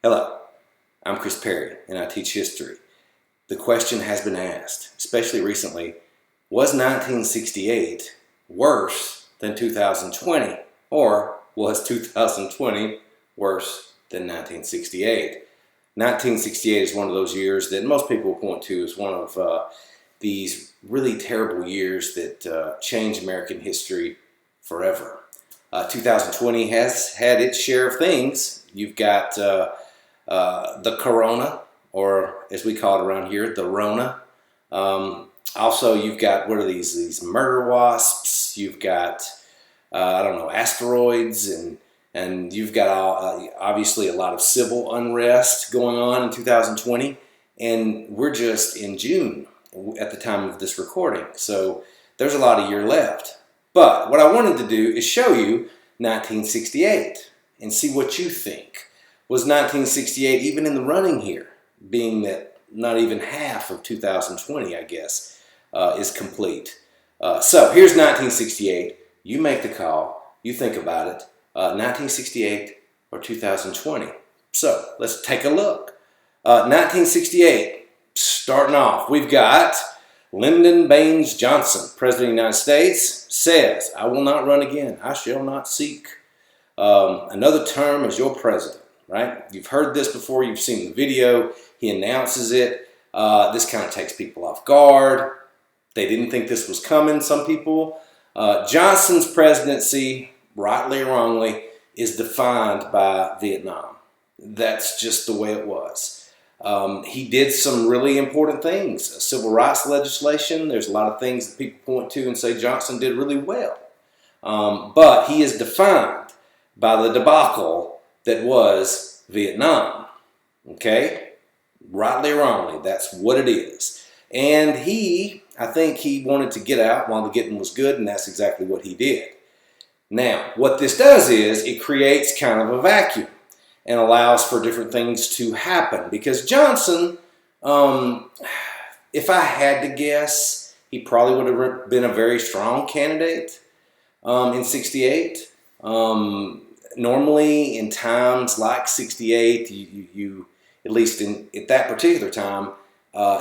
Hello, I'm Chris Perry and I teach history. The question has been asked, especially recently, was 1968 worse than 2020? Or was 2020 worse than 1968? 1968 is one of those years that most people point to as one of these really terrible years that changed American history forever. 2020 has had its share of things. You've got the Corona, or as we call it around here, the Rona. Also, you've got, what are these murder wasps? You've got, I don't know, asteroids, and you've got obviously a lot of civil unrest going on in 2020. And we're just in June at the time of this recording. So there's a lot of year left. But what I wanted to do is show you 1968 and see what you think. Was 1968 even in the running here, being that not even half of 2020, I guess, is complete? So here's 1968. You make the call. You think about it. 1968 or 2020. So let's take a look. 1968, starting off, we've got Lyndon Baines Johnson, President of the United States, says, "I will not run again. I shall not seek another term as your president." Right? You've heard this before. You've seen the video. He announces it. This kind of takes people off guard. They didn't think this was coming, some people. Johnson's presidency, rightly or wrongly, is defined by Vietnam. That's just the way it was. He did some really important things. Civil rights legislation. There's a lot of things that people point to and say Johnson did really well. But he is defined by the debacle that was Vietnam. Okay? Rightly or wrongly, that's what it is. And I think he wanted to get out while the getting was good, and that's exactly what he did. Now, what this does is it creates kind of a vacuum and allows for different things to happen. Because Johnson, if I had to guess, he probably would have been a very strong candidate in 68. Normally, in times like 68, you at least at that particular time,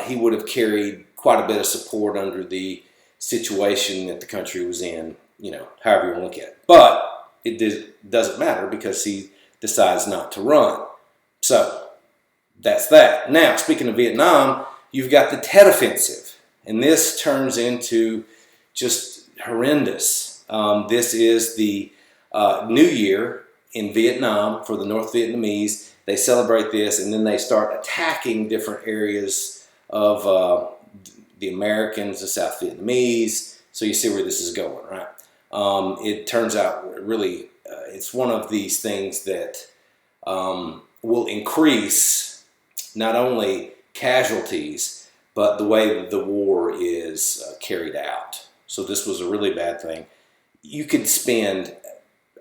he would have carried quite a bit of support under the situation that the country was in, however you want to look at it. But it doesn't matter because he decides not to run. So that's that. Now, speaking of Vietnam, you've got the Tet Offensive, and this turns into just horrendous. This is the New Year in Vietnam for the North Vietnamese. They celebrate this, and then they start attacking different areas of the Americans, the South Vietnamese. So you see where this is going, right? It turns out really it's one of these things that will increase not only casualties, but the way that the war is carried out. So this was a really bad thing. You could spend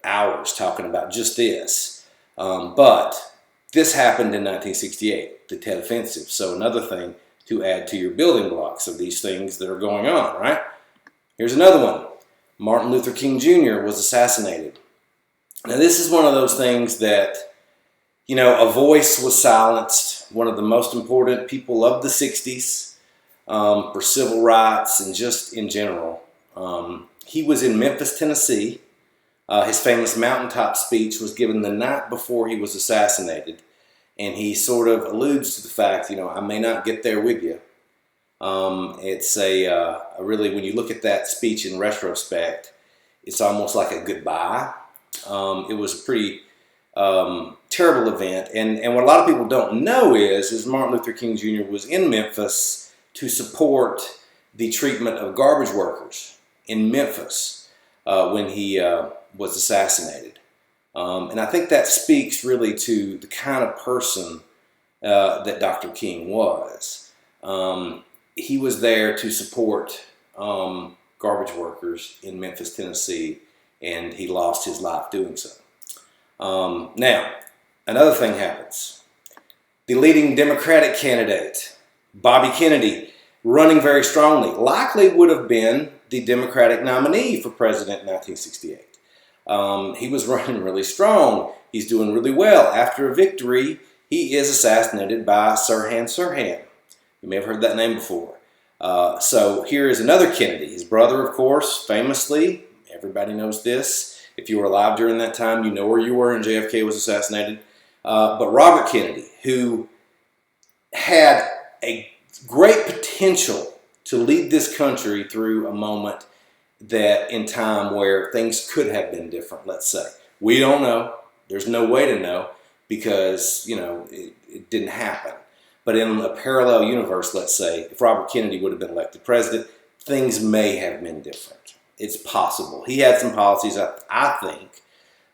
hours talking about just this, but this happened in 1968, the Tet Offensive. So another thing to add to your building blocks of these things that are going on, right? Here's another one. Martin Luther King Jr. was assassinated. Now this is one of those things that, a voice was silenced. One of the most important people of the 60s for civil rights and just in general. He was in Memphis, Tennessee. His famous mountaintop speech was given the night before he was assassinated. And he sort of alludes to the fact, I may not get there with you. It's a really, when you look at that speech in retrospect, it's almost like a goodbye. It was a pretty terrible event. And what a lot of people don't know is Martin Luther King Jr. was in Memphis to support the treatment of garbage workers in Memphis when he was assassinated. And I think that speaks really to the kind of person that Dr. King was. He was there to support garbage workers in Memphis, Tennessee, and he lost his life doing so. Now, another thing happens. The leading Democratic candidate, Bobby Kennedy, running very strongly, likely would have been the Democratic nominee for president in 1968. He was running really strong. He's doing really well. After a victory, he is assassinated by Sirhan Sirhan. You may have heard that name before. So here is another Kennedy. His brother, of course, famously, everybody knows this. If you were alive during that time, you know where you were, and JFK was assassinated. But Robert Kennedy, who had a great potential to lead this country through a moment that in time where things could have been different, let's say. We don't know. There's no way to know because, it didn't happen. But in a parallel universe, let's say, if Robert Kennedy would have been elected president, things may have been different. It's possible. He had some policies, I think,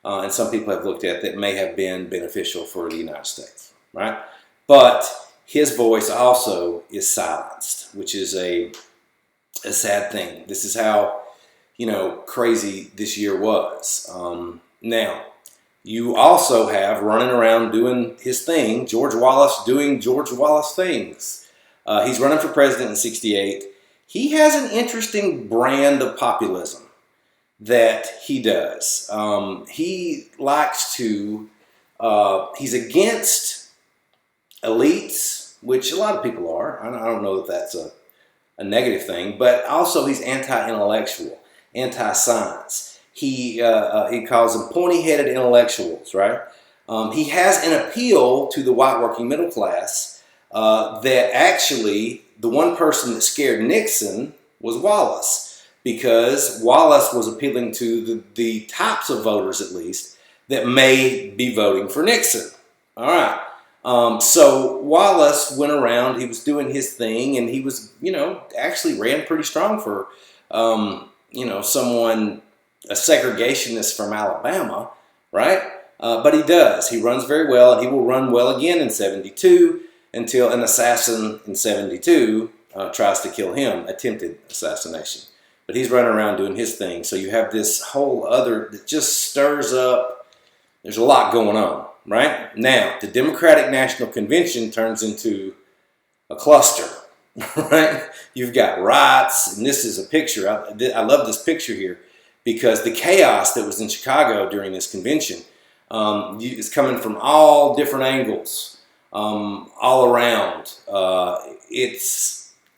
and some people have looked at that may have been beneficial for the United States, right? But his voice also is silenced, which is a sad thing. This is how, crazy this year was. Now, you also have running around doing his thing, George Wallace doing George Wallace things. He's running for president in '68. He has an interesting brand of populism that he does. He likes to, he's against elites, which a lot of people are. I don't know that that's a negative thing, but also he's anti-intellectual, anti-science. He calls them pointy-headed intellectuals, right? He has an appeal to the white working middle class that actually the one person that scared Nixon was Wallace, because Wallace was appealing to the types of voters, at least, that may be voting for Nixon. All right. So Wallace went around, he was doing his thing, and he was, actually ran pretty strong for, someone, a segregationist from Alabama, right? But he does. He runs very well, and he will run well again in '72 until an assassin in '72 tries to kill him, attempted assassination. But he's running around doing his thing. So you have this whole other that just stirs up. There's a lot going on, right? Now, the Democratic National Convention turns into a cluster, right? You've got riots, and this is a picture. I love this picture here, because the chaos that was in Chicago during this convention is coming from all different angles, all around. It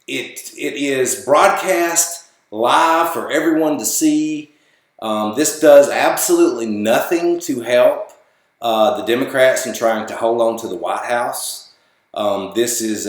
is broadcast live for everyone to see. This does absolutely nothing to help the Democrats in trying to hold on to the White House. This is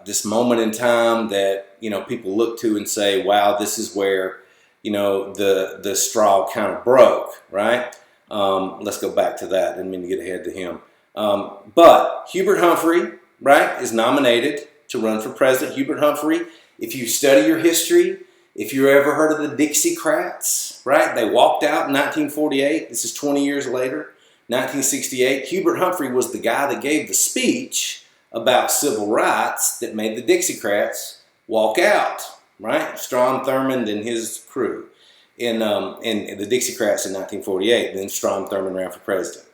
this moment in time that people look to and say, "Wow, this is where." The straw kind of broke, right? Let's go back to that. Didn't mean to get ahead to him. But Hubert Humphrey, right, is nominated to run for president. Hubert Humphrey, if you study your history, if you ever heard of the Dixiecrats, right? They walked out in 1948. This is 20 years later, 1968. Hubert Humphrey was the guy that gave the speech about civil rights that made the Dixiecrats walk out. Right, Strom Thurmond and his crew in the Dixiecrats in 1948. Then Strom Thurmond ran for president.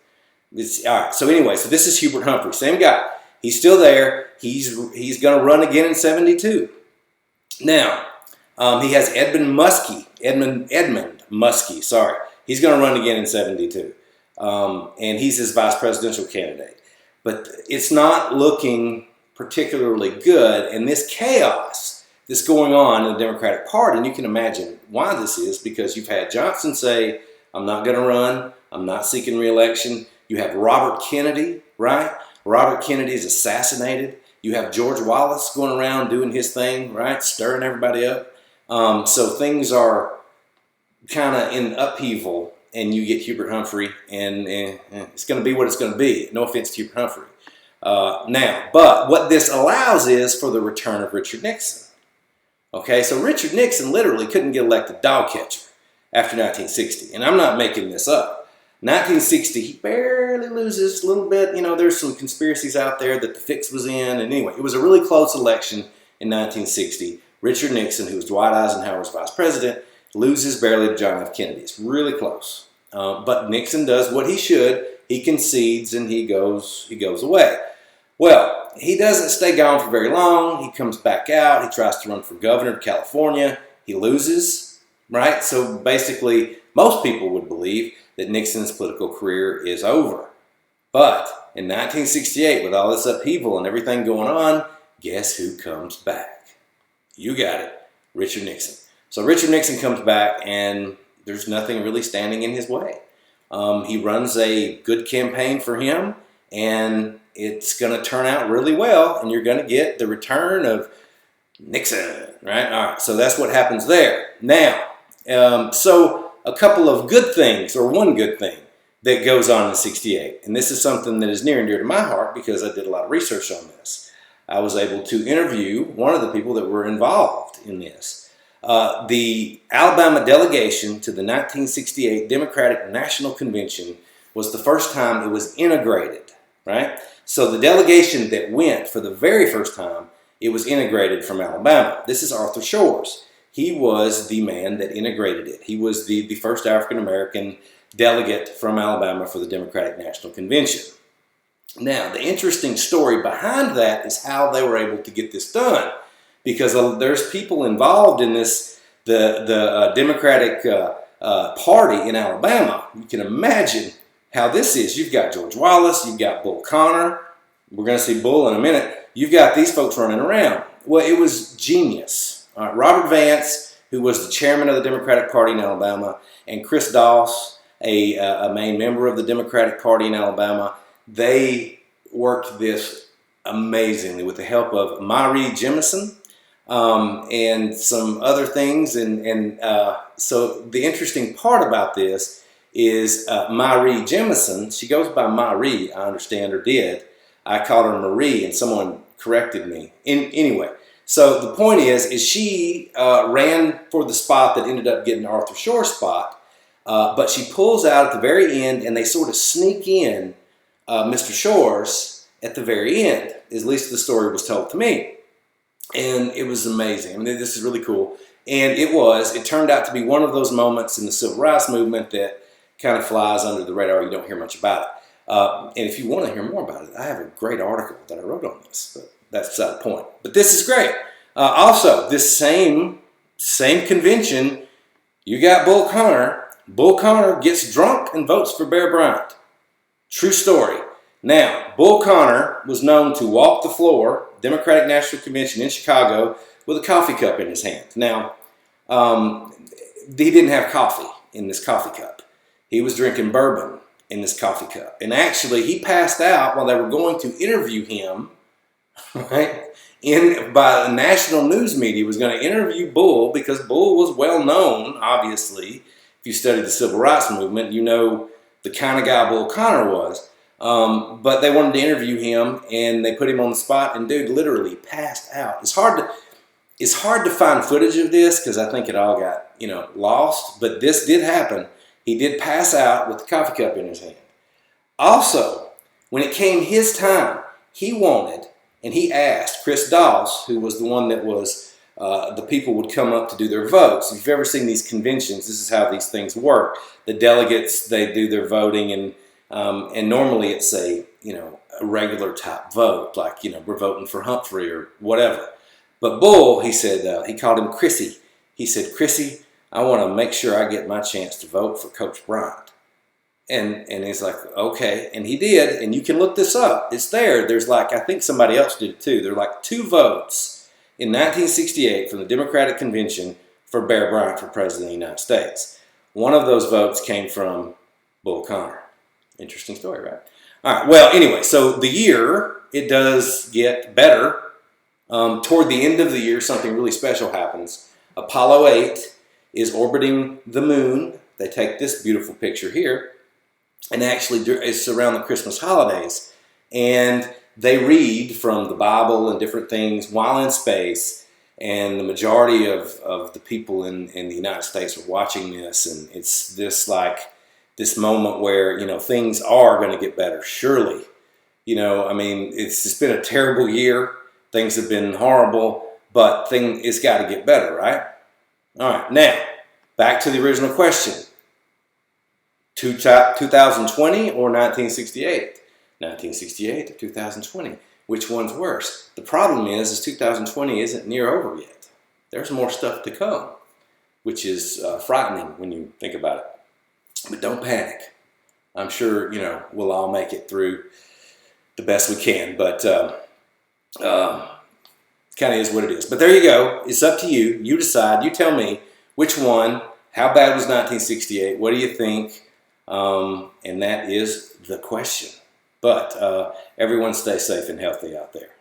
All right. So anyway, so this is Hubert Humphrey, same guy. He's still there. He's going to run again in '72. Now he has Edmund Muskie. Sorry, he's going to run again in '72, and he's his vice presidential candidate. But it's not looking particularly good, and this chaos that's going on in the Democratic Party, and you can imagine why this is, because you've had Johnson say, "I'm not going to run, I'm not seeking re-election." You have Robert Kennedy, right? Robert Kennedy is assassinated. You have George Wallace going around doing his thing, right? Stirring everybody up. So things are kind of in upheaval, and you get Hubert Humphrey, and it's going to be what it's going to be. No offense to Hubert Humphrey. But what this allows is for the return of Richard Nixon. Okay, so Richard Nixon literally couldn't get elected dog catcher after 1960, and I'm not making this up. 1960, he barely loses a little bit. There's some conspiracies out there that the fix was in, and anyway, it was a really close election in 1960. Richard Nixon, who was Dwight Eisenhower's vice president, loses barely to John F. Kennedy. It's really close, but Nixon does what he should. He concedes and he goes away. Well, he doesn't stay gone for very long. He comes back out. He tries to run for governor of California. He loses, right? So basically, most people would believe that Nixon's political career is over. But in 1968, with all this upheaval and everything going on, guess who comes back? You got it, Richard Nixon. So Richard Nixon comes back, and there's nothing really standing in his way. He runs a good campaign for him, and it's going to turn out really well, and you're going to get the return of Nixon, right? All right, so that's what happens there. Now, so a couple of good things, or one good thing that goes on in 68, and this is something that is near and dear to my heart because I did a lot of research on this. I was able to interview one of the people that were involved in this. The Alabama delegation to the 1968 Democratic National Convention was the first time it was integrated, right? So the delegation that went for the very first time, it was integrated from Alabama. This is Arthur Shores. He was the man that integrated it. He was the first African-American delegate from Alabama for the Democratic National Convention. Now, the interesting story behind that is how they were able to get this done, because there's people involved in this, the Democratic Party in Alabama. You can imagine how this is. You've got George Wallace, you've got Bull Connor. We're going to see Bull in a minute. You've got these folks running around. Well, it was genius. Robert Vance, who was the chairman of the Democratic Party in Alabama, and Chris Doss, a main member of the Democratic Party in Alabama, they worked this amazingly with the help of Marie Jemison and some other things. So the interesting part about this is Marie Jemison, she goes by Marie, I understand, or did. I called her Marie, and someone corrected me. Anyway, so the point is she ran for the spot that ended up getting Arthur Shore's spot, but she pulls out at the very end, and they sort of sneak in Mr. Shores at the very end. At least the story was told to me. And it was amazing. I mean, this is really cool. And it turned out to be one of those moments in the Civil Rights Movement that kind of flies under the radar. You don't hear much about it. And if you want to hear more about it, I have a great article that I wrote on this, but that's beside the point. But this is great. Also, this same convention, you got Bull Connor. Bull Connor gets drunk and votes for Bear Bryant. True story. Now, Bull Connor was known to walk the floor, Democratic National Convention in Chicago, with a coffee cup in his hand. Now, he didn't have coffee in this coffee cup. He was drinking bourbon in this coffee cup. And actually, he passed out while they were going to interview him, right? By the national news media was going to interview Bull, because Bull was well known, obviously. If you studied the Civil Rights Movement, you know the kind of guy Bull Connor was. But they wanted to interview him, and they put him on the spot, and dude literally passed out. It's hard to find footage of this because I think it all got, lost, but this did happen. He did pass out with the coffee cup in his hand. Also, when it came his time, he wanted, and he asked Chris Doss, who was the one that was, the people would come up to do their votes. If you've ever seen these conventions, this is how these things work. The delegates, they do their voting, and normally it's a regular type vote, like, we're voting for Humphrey or whatever. But Bull, he said, he called him Chrissy. He said, Chrissy, I want to make sure I get my chance to vote for Coach Bryant. And he's like, okay. And he did, and you can look this up. It's there. There's I think somebody else did it too. There are 2 votes in 1968 from the Democratic Convention for Bear Bryant for President of the United States. One of those votes came from Bull Connor. Interesting story, right? All right, well, anyway, so the year, it does get better. Toward the end of the year, something really special happens. Apollo 8 is orbiting the moon. They take this beautiful picture here, and actually it's around the Christmas holidays, and they read from the Bible and different things while in space, and the majority of the people in the United States are watching this, and it's this moment where, things are going to get better, surely. It's just been a terrible year. Things have been horrible, but it's got to get better, right? All right, now, back to the original question. 2020 or 1968? 1968 or 2020? Which one's worse? The problem is 2020 isn't near over yet. There's more stuff to come, which is frightening when you think about it. But don't panic. I'm sure, we'll all make it through the best we can. But kind of is what it is. But there you go. It's up to you. You decide. You tell me which one. How bad was 1968? What do you think? And that is the question. But everyone stay safe and healthy out there.